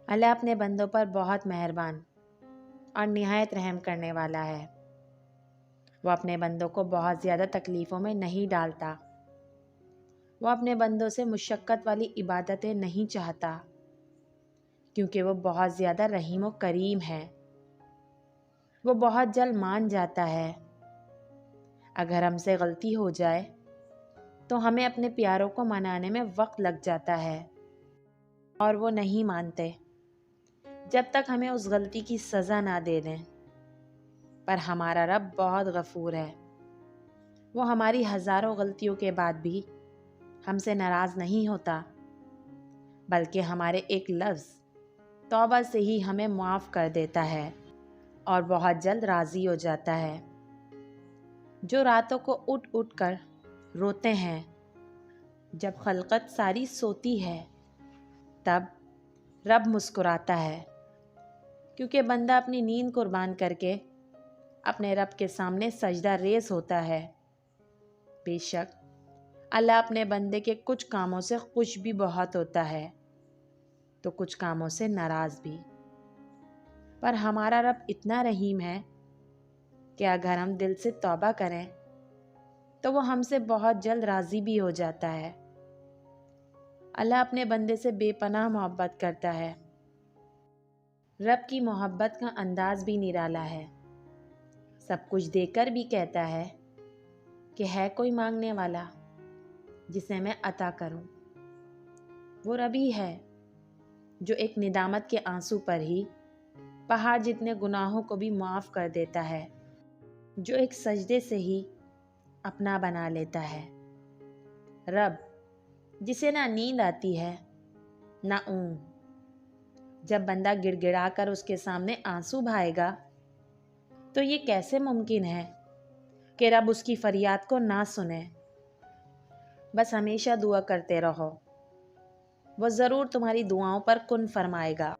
اللہ اپنے بندوں پر بہت مہربان اور نہایت رحم کرنے والا ہے۔ وہ اپنے بندوں کو بہت زیادہ تکلیفوں میں نہیں ڈالتا۔ وہ اپنے بندوں سے مشقت والی عبادتیں نہیں چاہتا، کیونکہ وہ بہت زیادہ رحیم و کریم ہے۔ وہ بہت جلد مان جاتا ہے۔ اگر ہم سے غلطی ہو جائے تو ہمیں اپنے پیاروں کو منانے میں وقت لگ جاتا ہے، اور وہ نہیں مانتے جب تک ہمیں اس غلطی کی سزا نہ دے دیں۔ پر ہمارا رب بہت غفور ہے۔ وہ ہماری ہزاروں غلطیوں کے بعد بھی ہم سے ناراض نہیں ہوتا، بلکہ ہمارے ایک لفظ توبہ سے ہی ہمیں معاف کر دیتا ہے اور بہت جلد راضی ہو جاتا ہے۔ جو راتوں کو اٹھ اٹھ کر روتے ہیں جب خلقت ساری سوتی ہے، تب رب مسکراتا ہے، کیونکہ بندہ اپنی نیند قربان کر کے اپنے رب کے سامنے سجدہ ریز ہوتا ہے۔ بے شک اللہ اپنے بندے کے کچھ کاموں سے خوش بھی بہت ہوتا ہے تو کچھ کاموں سے ناراض بھی۔ پر ہمارا رب اتنا رحیم ہے کہ اگر ہم دل سے توبہ کریں تو وہ ہم سے بہت جلد راضی بھی ہو جاتا ہے۔ اللہ اپنے بندے سے بے پناہ محبت کرتا ہے۔ رب کی محبت کا انداز بھی نرالا ہے۔ سب کچھ دے کر بھی کہتا ہے کہ ہے کوئی مانگنے والا جسے میں عطا کروں۔ وہ رب ہی ہے جو ایک ندامت کے آنسو پر ہی پہاڑ جتنے گناہوں کو بھی معاف کر دیتا ہے، جو ایک سجدے سے ہی اپنا بنا لیتا ہے۔ رب جسے نہ نیند آتی ہے نہ اونگ۔ جب بندہ گڑ گڑا کر اس کے سامنے آنسو بہائے گا تو یہ کیسے ممکن ہے کہ رب اس کی فریاد کو نہ سنے؟ بس ہمیشہ دعا کرتے رہو، وہ ضرور تمہاری دعاؤں پر کن فرمائے گا۔